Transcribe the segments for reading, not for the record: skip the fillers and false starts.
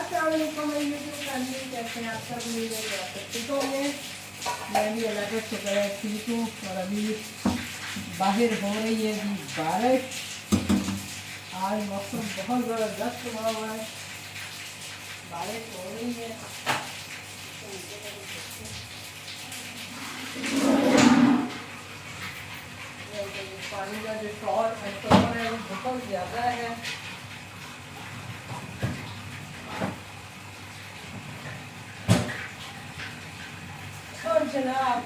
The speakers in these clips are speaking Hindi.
यूट्यूब फैमिली, कैसे हैं आप सब? उम्मीद है कि आप सब ठीक होंगे। मैं भी अल्लाह का शुक्र है ठीक हूँ। और अभी बाहर हो रही है जी बारिश। आज मौसम बहुत ज़बरदस्त हुआ हुआ है, बारिश हो रही है। पानी का जो शॉर है वो बहुत ज़्यादा है। और जनाब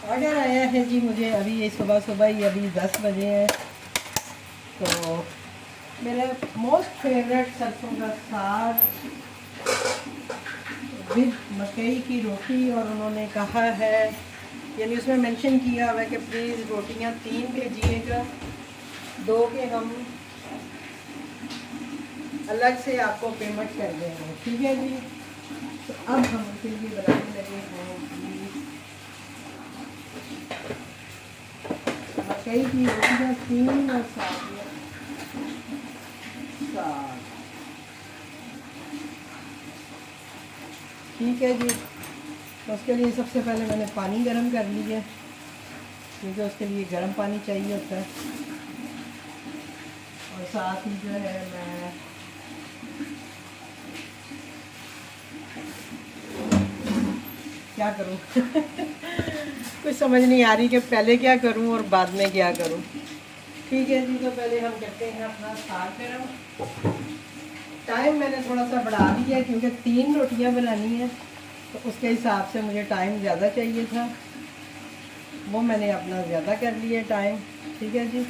ऑर्डर आया है जी मुझे अभी, ये सुबह सुबह ही, अभी 10 बजे हैं। तो मेरा मोस्ट फेवरेट सरसों का साग विद मकई की रोटी। और उन्होंने कहा है, यानी उसमें मेंशन किया हुआ है कि प्लीज़ रोटियां 3 भेजिएगा, 2 के हम अलग से आपको पेमेंट कर देंगे, ठीक है जी। तो अब हम उनके लिए बनाने लगे हैं मकई की रोटियां 3 और साग। ठीक है जी। तो उसके लिए सबसे पहले मैंने पानी गर्म कर लिया, क्योंकि उसके लिए गर्म पानी चाहिए होता है। और साथ ही जो है मैं क्या करूं कुछ समझ नहीं आ रही कि पहले क्या करूं और बाद में क्या करूं। ठीक है जी। तो पहले हम करते हैं अपना साग गर्म। टाइम मैंने थोड़ा सा बढ़ा दिया क्योंकि 3 रोटियां बनानी है, तो उसके हिसाब से मुझे टाइम ज़्यादा चाहिए था, वो मैंने अपना ज़्यादा कर लिया टाइम। ठीक है जी।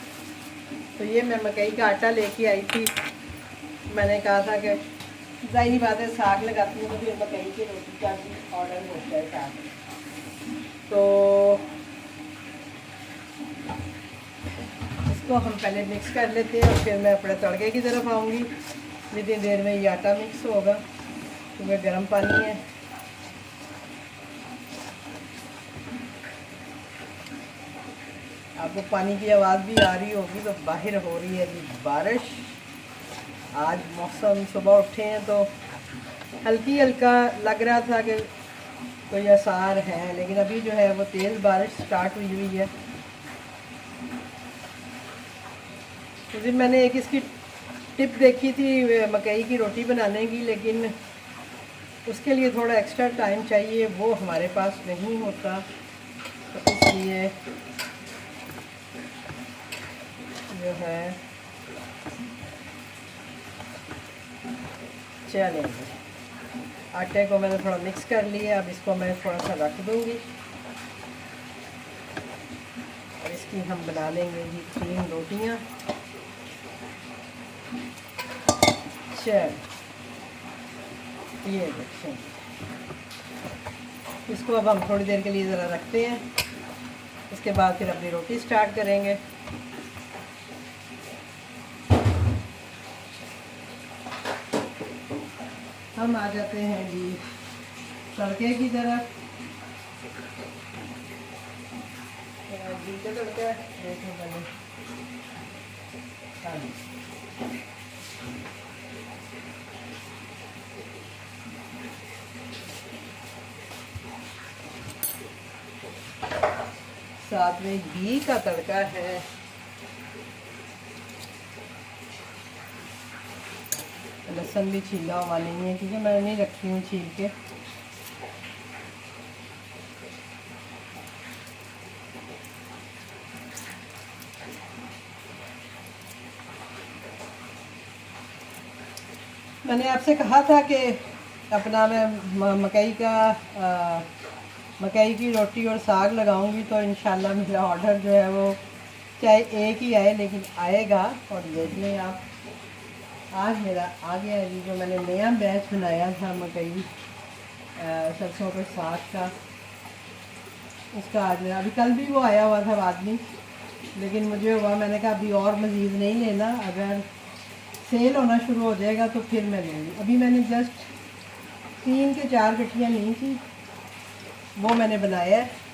तो ये मैं मकई का आटा लेके आई थी। मैंने कहा था कि ज़ाहिर बात है साग लगाती हूँ तो फिर मकई की रोटी का भी ऑर्डर होता है साग। तो इसको हम पहले मिक्स कर लेते हैं और फिर मैं अपने तड़के की तरफ आऊँगी। जितनी देर में ये आटा मिक्स होगा, क्योंकि गर्म पानी है। आपको पानी की आवाज़ भी आ रही होगी। तो बाहर हो रही है जी बारिश। आज मौसम, सुबह उठे हैं तो हल्की हल्का लग रहा था कि कोई आसार है, लेकिन अभी जो है वो तेज़ बारिश स्टार्ट हुई है। उस दिन मैंने एक इसकी टिप देखी थी मकई की रोटी बनाने की, लेकिन उसके लिए थोड़ा एक्स्ट्रा टाइम चाहिए, वो हमारे पास नहीं होता। तो इसलिए जो है चलेंगे। आटे को मैंने थोड़ा मिक्स कर लिया। अब इसको मैं थोड़ा सा रख दूँगी और इसकी हम बना लेंगे जी 3 रोटियाँ। चल ये देखें, इसको अब हम थोड़ी देर के लिए ज़रा रखते हैं, उसके बाद फिर अपनी रोटी स्टार्ट करेंगे। हम आ जाते हैं जी तड़के की तरफ। जी का तड़का देखो पहले। साथ में घी का तड़का है। लहसुन भी छीला हुआ नहीं है, क्योंकि मैं नहीं रखी हूँ छील के। मैंने आपसे कहा था कि अपना मैं मकई की रोटी और साग लगाऊंगी, तो इंशाल्लाह मेरा ऑर्डर जो है वो चाहे एक ही आए लेकिन आएगा। और देख लें आप, आज मेरा आ गया है जी, जो मैंने नया बैच बनाया था मकई सरसों के साग का, उसका आज मेरा, अभी कल भी वो आया हुआ था आदमी, लेकिन मुझे हुआ, मैंने कहा अभी और मज़ीद नहीं लेना, अगर सेल होना शुरू हो जाएगा तो फिर मैं लूँगी। अभी मैंने जस्ट 3 के 4 गठियाँ ली थी, वो मैंने बनाया है।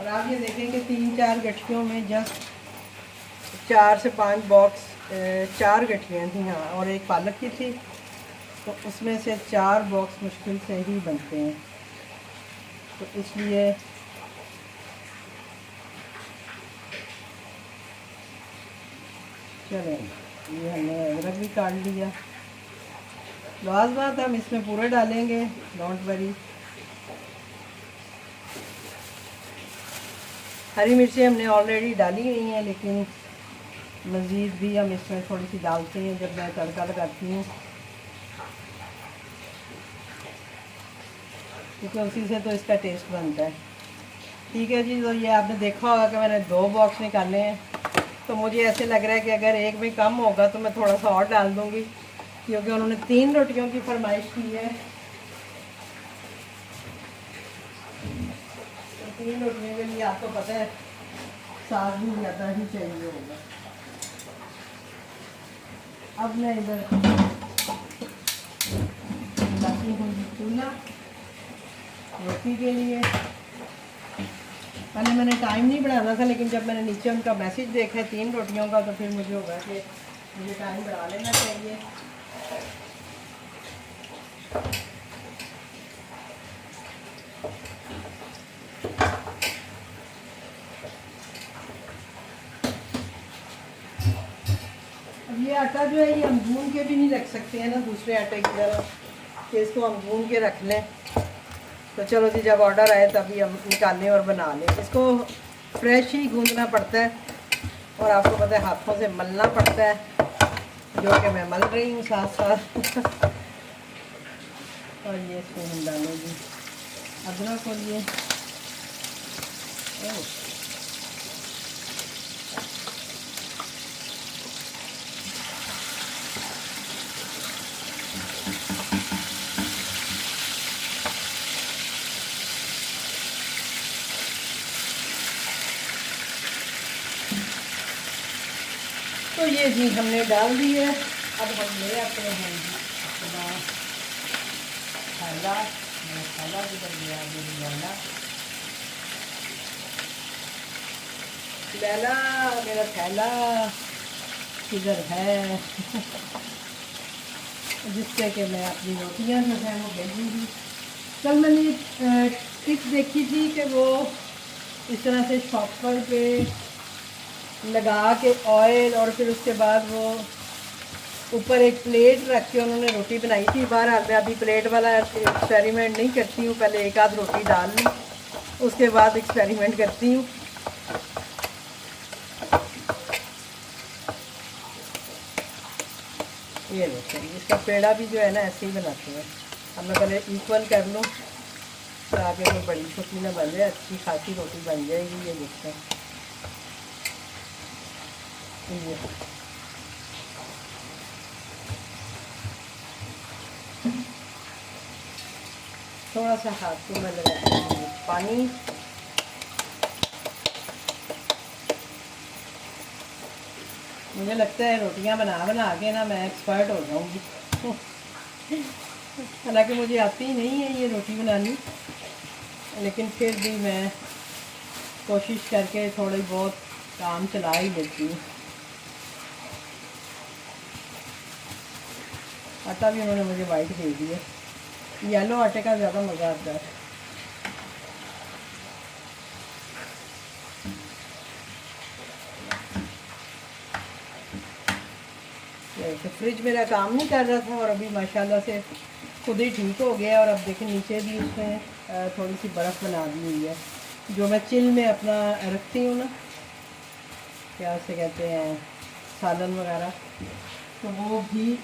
आप ये देखें कि 3-4 गठियों में जस्ट 4 से 5 बॉक्स, 4 गठियाँ थी हाँ, और एक पालक की थी, तो उसमें से 4 बॉक्स मुश्किल से ही बनते हैं। तो इसलिए चलें, ये हमने अदरक भी काट लिया। लास्ट बात हम इसमें पूरा डालेंगे, डोंट वरी। हरी मिर्ची हमने ऑलरेडी डाली हुई हैं, लेकिन मज़ीद भी हम इसमें थोड़ी सी डालते हैं जब मैं तड़का लगाती हूँ, क्योंकि उसी से तो इसका टेस्ट बनता है। ठीक है जी, तो ये आपने देखा होगा कि मैंने 2 बॉक्स निकाले हैं। तो मुझे ऐसे लग रहा है कि अगर एक में कम होगा तो मैं थोड़ा सा और डाल दूँगी, क्योंकि उन्होंने 3 रोटियों की फरमाइश की है। तो 3 रोटियों के लिए आपको पता है साग भी ज़्यादा ही चाहिए होगा। अब मैं इधर लगाती हूँ चूल्हा रोटी के लिए। पहले मैंने टाइम नहीं बढ़ाना था, लेकिन जब मैंने नीचे उनका मैसेज देखा है 3 रोटियों का, तो फिर मुझे होगा कि मुझे टाइम बढ़ा लेना चाहिए। अब ये आटा जो है ये हम गूंद के भी नहीं रख सकते हैं ना दूसरे आटे की तरह, कि इसको हम गूंद के रख लें। तो चलो जी, जब ऑर्डर आए तभी हम निकालें और बना लें। इसको फ्रेश ही गूंदना पड़ता है, और आपको पता है हाथों से मलना पड़ता है, जो कि मैं मल रही हूँ साथ साथ। और ये इसमें हम डालेंगे अदरक और ये तो ये जी हमने डाल दी है। अब हम ले आते हैं जी अपना थैला। मेरा थैला किधर गया? लैला, लैला मेरा थैला किधर है? जिससे कि मैं अपनी रोटियां जो है वो भेजूँगी। कल मैंने टिप्स देखी थी कि वो इस तरह से शॉपर पे लगा के ऑयल, और फिर उसके बाद वो ऊपर एक प्लेट रख के उन्होंने रोटी बनाई थी। बहरहाल मैं अभी प्लेट वाला एक्सपेरिमेंट नहीं करती हूँ, पहले एक आध रोटी डाल लूँ, उसके बाद एक्सपेरिमेंट करती हूँ। ये देखिए, इसका पेड़ा भी जो है ना ऐसे ही बनाते हैं। अब मैं पहले इक्वल कर लूँ ताकि कोई बड़ी छोटी ना बन जाए, अच्छी खासी रोटी बन जाएगी। ये देखते हैं, ये थोड़ा सा हाथ को मैं लगाती हूँ पानी। मुझे लगता है रोटियां बना बना के ना मैं एक्सपर्ट हो जाऊंगी। हालांकि मुझे आती ही नहीं है ये रोटी बनानी, लेकिन फिर भी मैं कोशिश करके थोड़ी बहुत काम चला ही लेती हूँ। आटा भी उन्होंने मुझे वाइट दे दिया, येलो आटे का ज़्यादा मज़ा आता है। तो फ्रिज मेरा काम नहीं कर रहा था, और अभी माशाल्लाह से खुद ही ठीक हो गया। और अब देखें नीचे भी उसमें थोड़ी सी बर्फ़ बना दी हुई है, जो मैं चिल में अपना रखती हूँ ना, क्या उसे कहते हैं, सालन वगैरह, तो वो भी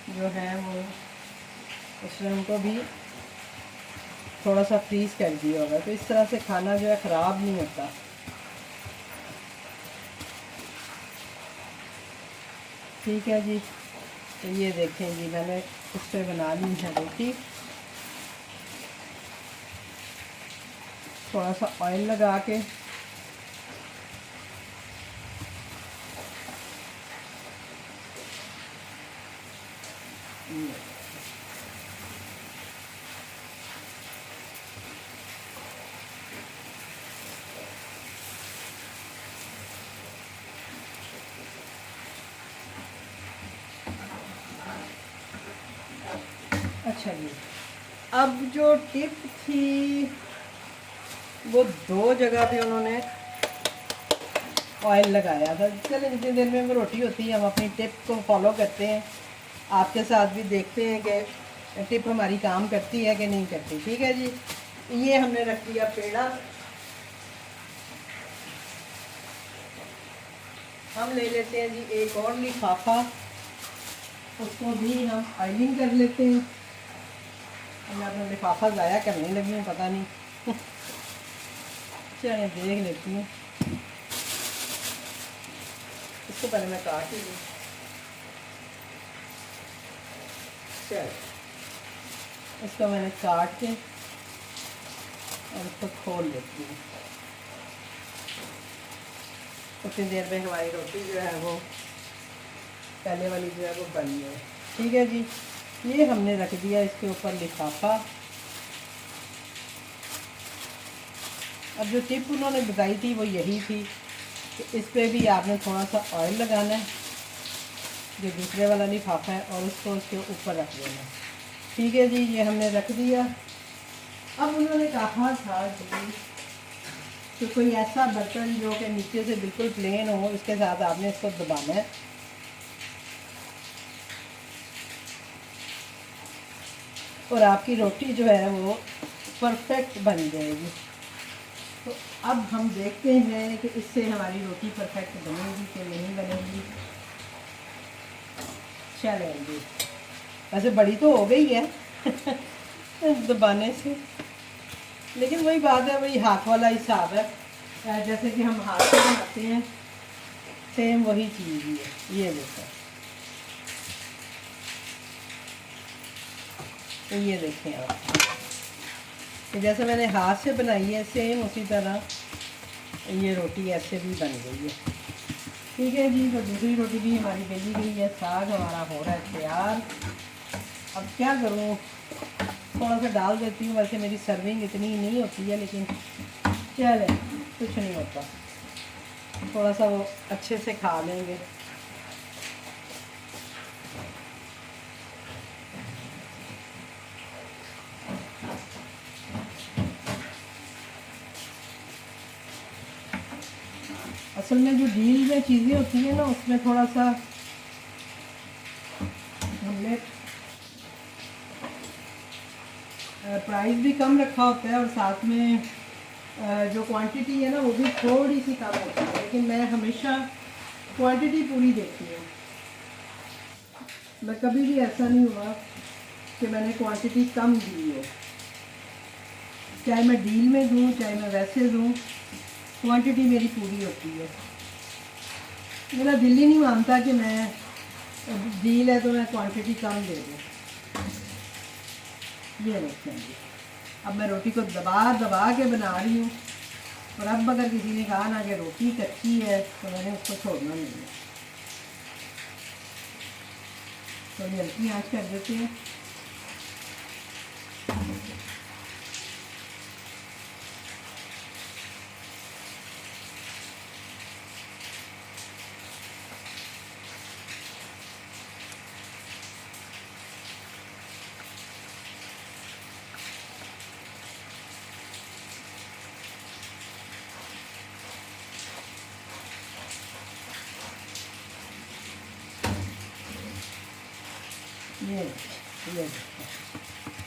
जो है वो उसमें हमको भी थोड़ा सा फ्रीज़ कर दिया होगा। तो इस तरह से खाना जो है ख़राब नहीं होता। ठीक है जी, तो ये देखें जी मैंने उस पर बना ली है रोटी। थोड़ा सा ऑयल लगा के अच्छा जी, अब जो टिप थी वो 2 जगह पे उन्होंने ऑयल लगाया था। चलिए जितनी देर में वो रोटी होती है हम अपनी टिप को फॉलो करते हैं, आपके साथ भी देखते हैं कि टिप हमारी काम करती है कि नहीं करती। ठीक है जी, ये हमने रख दिया पेड़ा। हम ले लेते हैं जी एक और लिफाफा, उसको भी हम ऑयलिंग कर लेते हैं। मैं अपना लिफाफा ज़ाया करने लगी हूँ, पता नहीं चलिए देख लेती हूँ। इसको पहले मैं काट ही दूँ। चल, इसको मैंने काट के और इसको खोल लेती हूँ। उतनी देर में हमारी रोटी जो है वो पहले वाली जो है वो बन गई। ठीक है जी, ये हमने रख दिया इसके ऊपर लिफाफा। अब जो टिप उन्होंने बताई थी वो यही थी कि इस पर भी आपने थोड़ा सा ऑयल लगाना है, जो दूसरे वाला लिफाफा है, और उसको उसके ऊपर रख देना। ठीक है जी, ये हमने रख दिया। अब उन्होंने कहा था कि कोई ऐसा बर्तन जो कि नीचे से बिल्कुल प्लेन हो, इसके साथ आपने इसको दबाना है। और आपकी रोटी जो है वो परफेक्ट बन जाएगी। तो अब हम देखते हैं कि इससे हमारी रोटी परफेक्ट बनेगी कि नहीं बनेगी। चलेंगे, वैसे बड़ी तो हो गई है दबाने से, लेकिन वही बात है, वही हाथ वाला हिसाब है। जैसे कि हम हाथ से बनाते हैं सेम वही चीज़ ही है। ये देखो, तो ये देखें आप, तो जैसे मैंने हाथ से बनाई है सेम उसी तरह ये रोटी ऐसे भी बन गई है। ठीक है जी, तो दूसरी रोटी भी हमारी बेली गई है, साग हमारा हो रहा है तैयार। अब क्या करूँ, थोड़ा सा डाल देती हूँ। वैसे मेरी सर्विंग इतनी नहीं होती है, लेकिन चले कुछ नहीं होता, थोड़ा सा वो अच्छे से खा लेंगे। असल में जो डील में चीज़ें होती हैं ना, उसमें थोड़ा सा हमने प्राइस भी कम रखा होता है, और साथ में जो क्वांटिटी है ना वो भी थोड़ी सी कम होती है। लेकिन मैं हमेशा क्वांटिटी पूरी देखती हूँ। मैं कभी भी ऐसा नहीं हुआ कि मैंने क्वांटिटी कम दी हो, चाहे मैं डील में दूँ चाहे मैं वैसे दूँ, क्वांटिटी मेरी पूरी होती है। मेरा दिल ही नहीं मानता कि मैं डील है तो मैं क्वांटिटी कम दे दूँ। ये देखते हैं, अब मैं रोटी को दबा दबा के बना रही हूँ। और अब अगर किसी ने कहा ना कि रोटी कच्ची है तो मैंने उसको छोड़ना नहीं है। तो ये हल्की आँच कर देते हैं।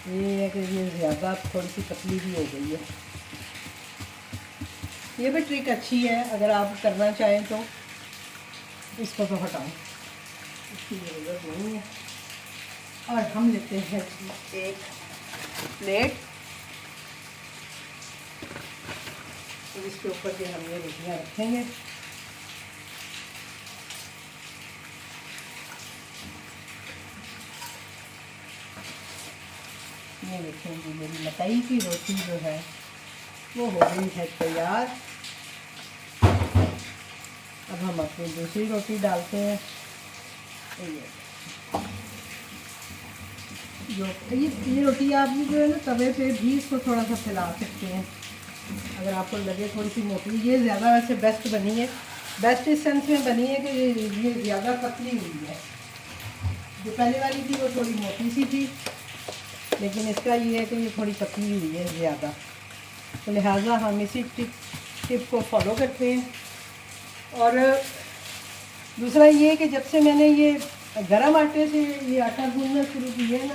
ये है कि ये ज़्यादा थोड़ी सी पतली भी हो गई है। ये भी ट्रिक अच्छी है, अगर आप करना चाहें तो। इसको तो हटाओ, इसकी ज़रूरत नहीं है। और हम लेते हैं एक प्लेट, तो इसके ऊपर के हम ये रोटियाँ रखेंगे। ये देखेंगे मेरी मकई की रोटी जो है वो हो गई है तैयार। अब हम अपनी दूसरी रोटी डालते हैं। ये रोटी आप भी जो है ना तवे पे भी इसको थोड़ा सा फैला सकते हैं, अगर आपको लगे थोड़ी सी मोटी। ये ज़्यादा वैसे बेस्ट बनी है, बेस्ट इस सेंस में बनी है कि ये ज़्यादा पतली हुई है। जो पहले वाली थी वो थोड़ी मोटी सी थी, लेकिन इसका ये है कि ये थोड़ी पतली हुई है ज़्यादा, तो लिहाजा हम इसी टिप को फॉलो करते हैं। और दूसरा ये है कि जब से मैंने ये गरम आटे से ये आटा गूंदना शुरू किया है ना,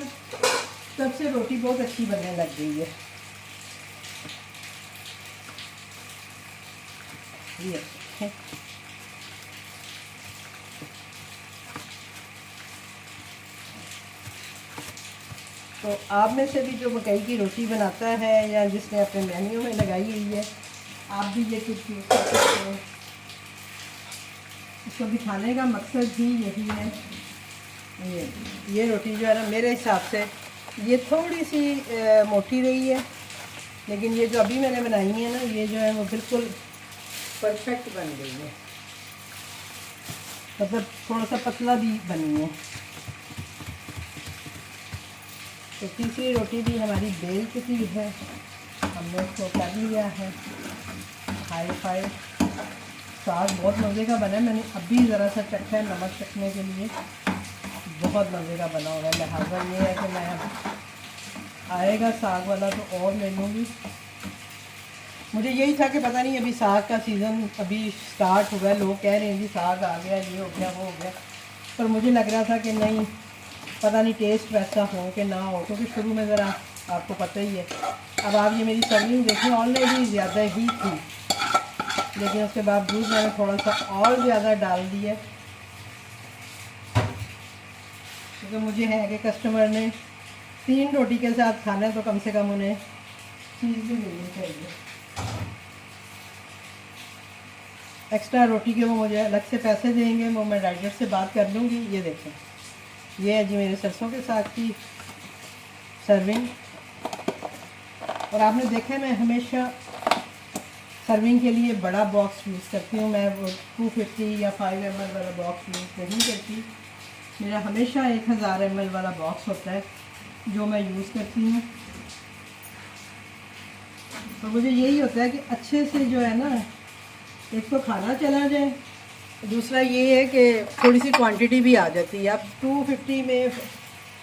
तब से रोटी बहुत अच्छी बनने लग गई है। ये तो आप में से भी जो मकई की रोटी बनाता है या जिसने अपने मेन्यू में लगाई हुई है, आप भी ये टिप यूज़ कर सकते हो। इसको दिखाने का मकसद भी यही है। ये रोटी जो है ना, मेरे हिसाब से ये थोड़ी सी मोटी रही है, लेकिन ये जो अभी मैंने बनाई है ना, ये जो है वो बिल्कुल परफेक्ट बन गई है, मतलब थोड़ा सा पतला भी बनी है। तो तीसरी रोटी भी हमारी बेल चुकी है, हमने इसको कर लिया है हाई फाई। साग बहुत मज़े का बना है, मैंने अभी ज़रा सा चखा है नमक चखने के लिए, बहुत मज़े का बना हुआ है। लिहाजा ये है कि मैं अब आएगा साग वाला तो और ले लूँगी। मुझे यही था कि पता नहीं अभी साग का सीज़न अभी स्टार्ट हुआ है, लोग कह रहे हैं जी साग आ गया, ये हो गया वो हो गया, पर मुझे लग रहा था कि नहीं, पता नहीं टेस्ट वैसा हो कि ना हो, क्योंकि शुरू में ज़रा आपको पता ही है। अब आप ये मेरी सर्विंग देखें, ऑलरेडी ज़्यादा ही थी, लेकिन उसके बावजूद मैंने थोड़ा सा और ज़्यादा डाल दिया, क्योंकि मुझे है कि कस्टमर ने 3 रोटी के साथ खाना है तो कम से कम उन्हें चीज़ भी मिलनी चाहिए। एक्स्ट्रा रोटी के वो मुझे अलग से पैसे देंगे, वो मैं राइडर से बात कर लूँगी। ये देखें, ये है जी मेरे सरसों के साग की सर्विंग। और आपने देखा है मैं हमेशा सर्विंग के लिए बड़ा बॉक्स यूज़ करती हूँ, मैं वो 250 या 5 ml वाला बॉक्स यूज़ नहीं करती। मेरा हमेशा 1000 ml वाला बॉक्स होता है जो मैं यूज़ करती हूँ। तो मुझे यही होता है कि अच्छे से जो है ना, एक तो खाना चला जाए, दूसरा ये है कि थोड़ी सी क्वांटिटी भी आ जाती है। आप 250 में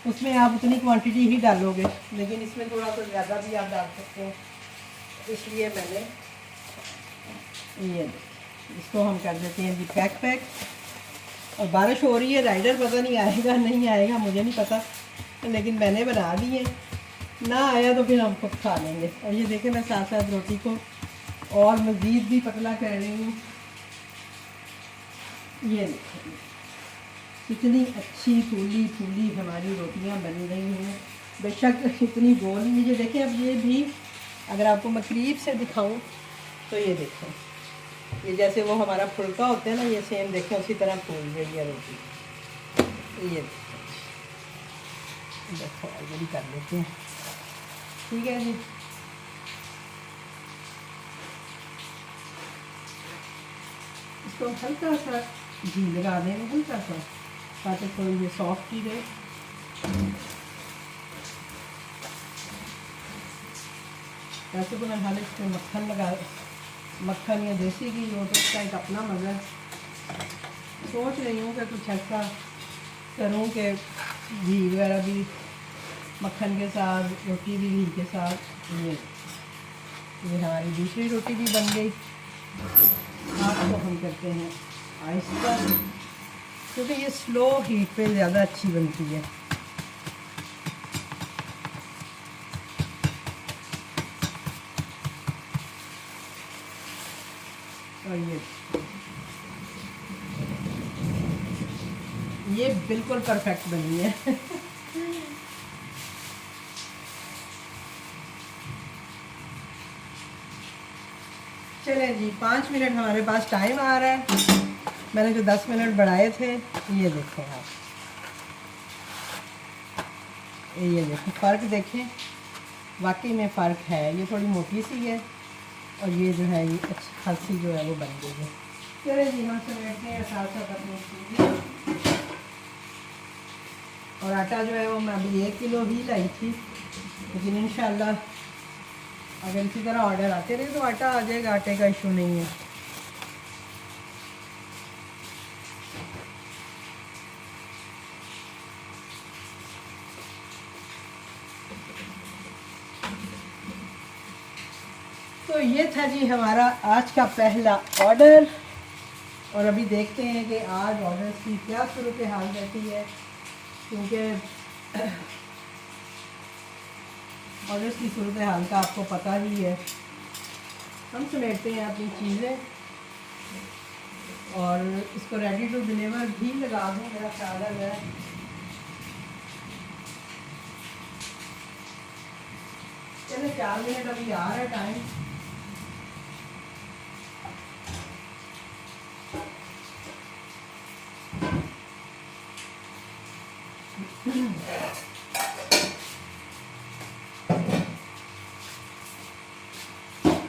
उसमें आप उतनी क्वांटिटी ही डालोगे, लेकिन इसमें थोड़ा सा ज़्यादा भी आप डाल सकते हो। इसलिए मैंने ये इसको हम कर देते हैं जी पैक। और बारिश हो रही है, राइडर पता नहीं आएगा नहीं आएगा मुझे नहीं पता, लेकिन मैंने बना दी है, ना आया तो फिर हम खुद खा लेंगे। और ये देखें, मैं साथ साथ रोटी को और मज़ीद भी पतला कर रही हूँ। ये देखें कितनी अच्छी फूली फूली हमारी रोटियाँ बन रही हैं, बेशक इतनी गोल नहीं। ये देखें, अब ये भी अगर आपको मैं करीब से दिखाऊं तो ये देखें, ये जैसे वो हमारा फुल्का होता है ना, ये सेम देखें उसी तरह फूल गई है रोटी। ये देखो ये भी कर लेते हैं, ठीक है जी। इसको हल्का सा घी लगा देंगे, हल्का सा, ताकि थोड़ी ये सॉफ्ट ही रहे। वैसे तो मैं हाल इसमें मक्खन या देसी घी हो तो उसका एक अपना मज़ा है। सोच रही हूँ कि कुछ ऐसा करूँ कि घी वगैरह भी मक्खन के साथ, रोटी भी घी के साथ। ये हमारी दूसरी रोटी भी बन गई। आपको हम करते हैं आहिस्ता, क्योंकि ये स्लो हीट पे ज़्यादा अच्छी बनती है। और ये बिल्कुल परफेक्ट बनी है। चलें जी, 5 मिनट हमारे पास टाइम आ रहा है। मैंने जो 10 मिनट बढ़ाए थे, ये देखें आप, ये देखें फ़र्क देखें, वाकई में फ़र्क है। ये थोड़ी मोटी सी है और ये जो है ये अच्छी खासी जो है वो बन गई है। चलिए जी, हम समेटते हैं साथ साथ अपनी चीज़ें। और आटा जो है वो मैं अभी 1 किलो ही लाई थी, लेकिन इंशाल्लाह अगर इसी तरह ऑर्डर आते रहे तो आटा आ जाएगा, आटे का इशू नहीं है। तो ये था जी हमारा आज का पहला ऑर्डर। और अभी देखते हैं कि आज ऑर्डर की क्या सूरत हाल रहती है, क्योंकि ऑर्डर की सूरत हाल का आपको पता ही है। हम समेटते हैं अपनी चीज़ें और इसको रेडी टू डिलीवर भी लगा दूँ, मेरा ख्याल है। मैं चले 4 मिनट अभी आ रहा है टाइम।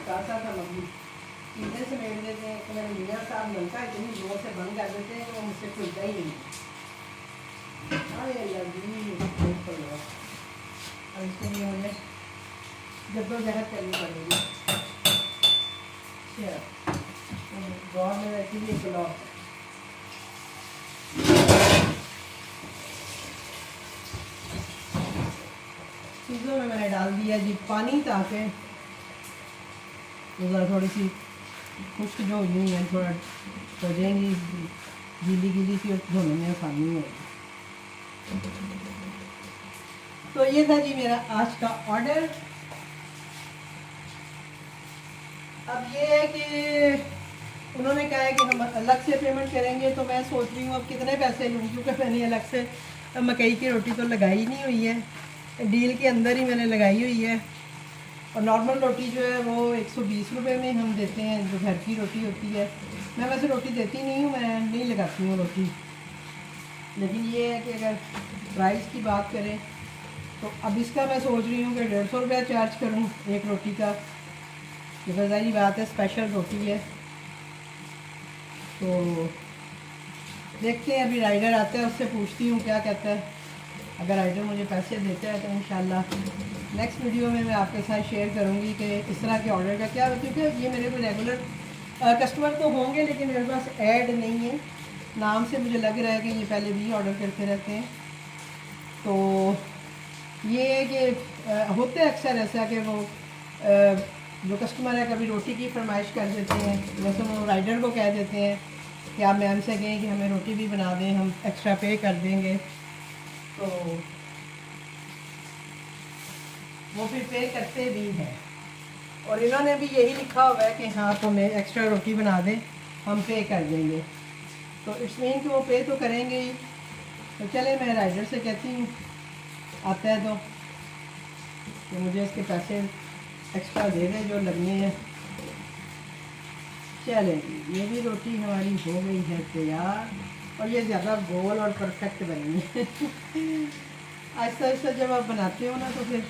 कहता था मम्मी चीज़ें समेट देते हैं, तो मेरे मियाँ साहब नलका इतनी जोर से बंद कर देते हैं कि वो मुझसे खुलता ही नहीं। और इसके लिए मुझे जद्दोजहद करनी पड़ेगी। गौर में इसीलिए बुलाओ। चीज़ों में मैंने डाल दिया जी पानी, ताकि ज़रा थोड़ी सी खुश्क जो हुई है थोड़ा हो जाएंगी, गीली गीली सी, और धोने में आसानी होगी। तो ये था जी मेरा आज का ऑर्डर। अब ये है कि उन्होंने कहा है कि हम अलग से पेमेंट करेंगे, तो मैं सोच रही हूँ अब कितने पैसे लूँ, क्योंकि मैंने अलग से मकई की रोटी तो लगाई नहीं हुई है, डील के अंदर ही मैंने लगाई हुई है। और नॉर्मल रोटी जो है वो 120 रुपये में हम देते हैं, जो घर की रोटी होती है। मैं वैसे रोटी देती नहीं हूँ, मैं नहीं लगाती हूँ रोटी, लेकिन ये है कि अगर प्राइस की बात करें तो अब इसका मैं सोच रही हूँ कि 150 रुपया चार्ज करूँ एक रोटी का। ये तो ज़ाहिर बात है, स्पेशल रोटी है। तो देखते हैं, अभी राइडर आता है, उससे पूछती हूँ क्या कहता है। अगर राइडर मुझे पैसे देता है तो इंशाल्लाह नेक्स्ट वीडियो में मैं आपके साथ शेयर करूँगी कि इस तरह के ऑर्डर का क्या, क्योंकि ये मेरे को रेगुलर कस्टमर तो होंगे, लेकिन मेरे पास ऐड नहीं है। नाम से मुझे लग रहा है कि ये पहले भी ऑर्डर करते रहते हैं। तो ये है कि होते अक्सर ऐसा कि वो जो कस्टमर है कभी रोटी की फरमाइश कर देते हैं, वैसे वो राइडर को कह देते हैं कि आप मैम से कहें कि हमें रोटी भी बना दें, हम एक्स्ट्रा पे कर देंगे। तो वो फिर पे करते भी हैं, और इन्होंने भी यही लिखा हुआ है कि हाँ तो हमें एक्स्ट्रा रोटी बना दें, हम पे कर देंगे। तो इट्स मीन कि वो पे तो करेंगे ही। तो चले मैं राइडर से कहती हूँ आता है तो कि मुझे इसके पैसे एक्स्ट्रा दे दें जो लगने हैं। चले ये भी रोटी हमारी हो गई है तैयार, और ये ज़्यादा गोल और परफेक्ट बनी है। आहिस्ता आहिस्ता जब आप बनाते हो ना तो फिर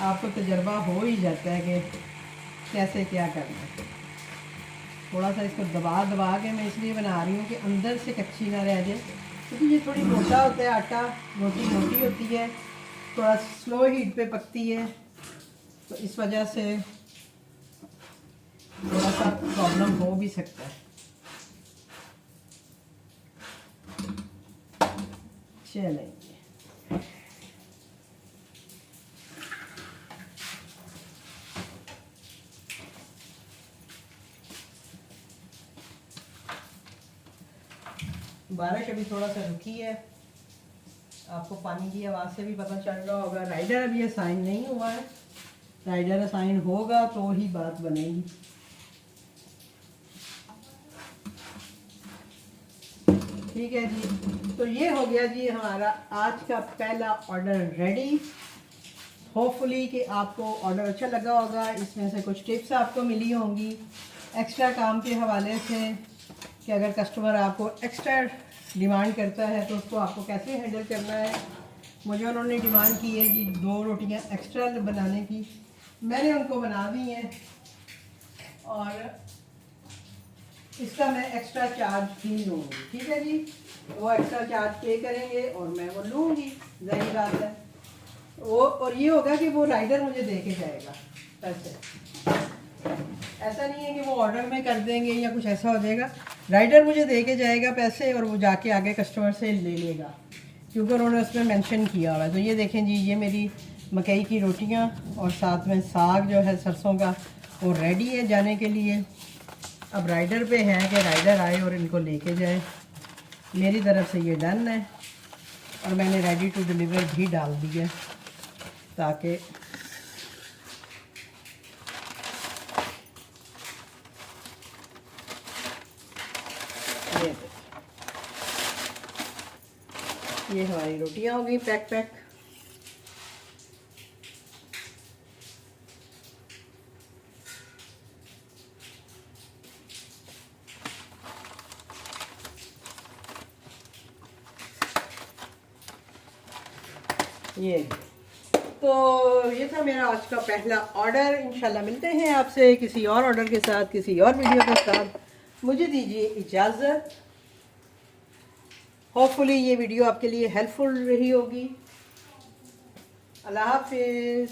आपको तजर्बा हो ही जाता है कि कैसे क्या करना है। थोड़ा सा इसको दबा दबा के मैं इसलिए बना रही हूँ कि अंदर से कच्ची ना रह जाए, क्योंकि ये थोड़ी मोटा होता है आटा, रोटी मोटी होती है, थोड़ा स्लो हीट पे पकती है, तो इस वजह से थोड़ा सा प्रॉब्लम हो भी सकता है। चलेंगे बारिश अभी थोड़ा सा रुकी है, आपको पानी की आवाज़ से भी पता चल रहा होगा। राइडर अभी असाइन नहीं हुआ है, राइडर असाइन होगा तो ही बात बनेगी। ठीक है जी, तो ये हो गया जी हमारा आज का पहला ऑर्डर रेडी। होपफुली कि आपको ऑर्डर अच्छा लगा होगा, इसमें से कुछ टिप्स आपको मिली होंगी एक्स्ट्रा काम के हवाले से, कि अगर कस्टमर आपको एक्स्ट्रा डिमांड करता है तो उसको आपको कैसे हैंडल करना है। मुझे उन्होंने डिमांड की है कि 2 रोटियां एक्स्ट्रा बनाने की, मैंने उनको बना दी हैं, और इसका मैं एक्स्ट्रा चार्ज भी लूँगी। ठीक है जी, वो एक्स्ट्रा चार्ज पे करेंगे और मैं वो लूँगी, ज़ाहिर बात है वो। और ये होगा कि वो राइडर मुझे दे के जाएगा पैसे, ऐसा नहीं है कि वो ऑर्डर में कर देंगे या कुछ ऐसा हो जाएगा। राइडर मुझे दे के जाएगा पैसे, और वो जाके आगे कस्टमर से ले लेगा, क्योंकि उन्होंने उसमें मेंशन किया हुआ है। तो ये देखें जी, ये मेरी मकई की रोटियां और साथ में साग जो है सरसों का, और रेडी है जाने के लिए। अब राइडर पे है कि राइडर आए और इनको लेके जाए। मेरी तरफ से ये डन है और मैंने रेडी टू डिलीवर भी डाल दिया ताकि ये हमारी रोटियां हो गई पैक। ये तो ये था मेरा आज का पहला ऑर्डर। इंशाल्लाह मिलते हैं आपसे किसी और ऑर्डर के साथ, किसी और वीडियो के साथ। मुझे दीजिए इजाज़त। होपफुली ये वीडियो आपके लिए हेल्पफुल रही होगी। अल्लाह हाफिज़।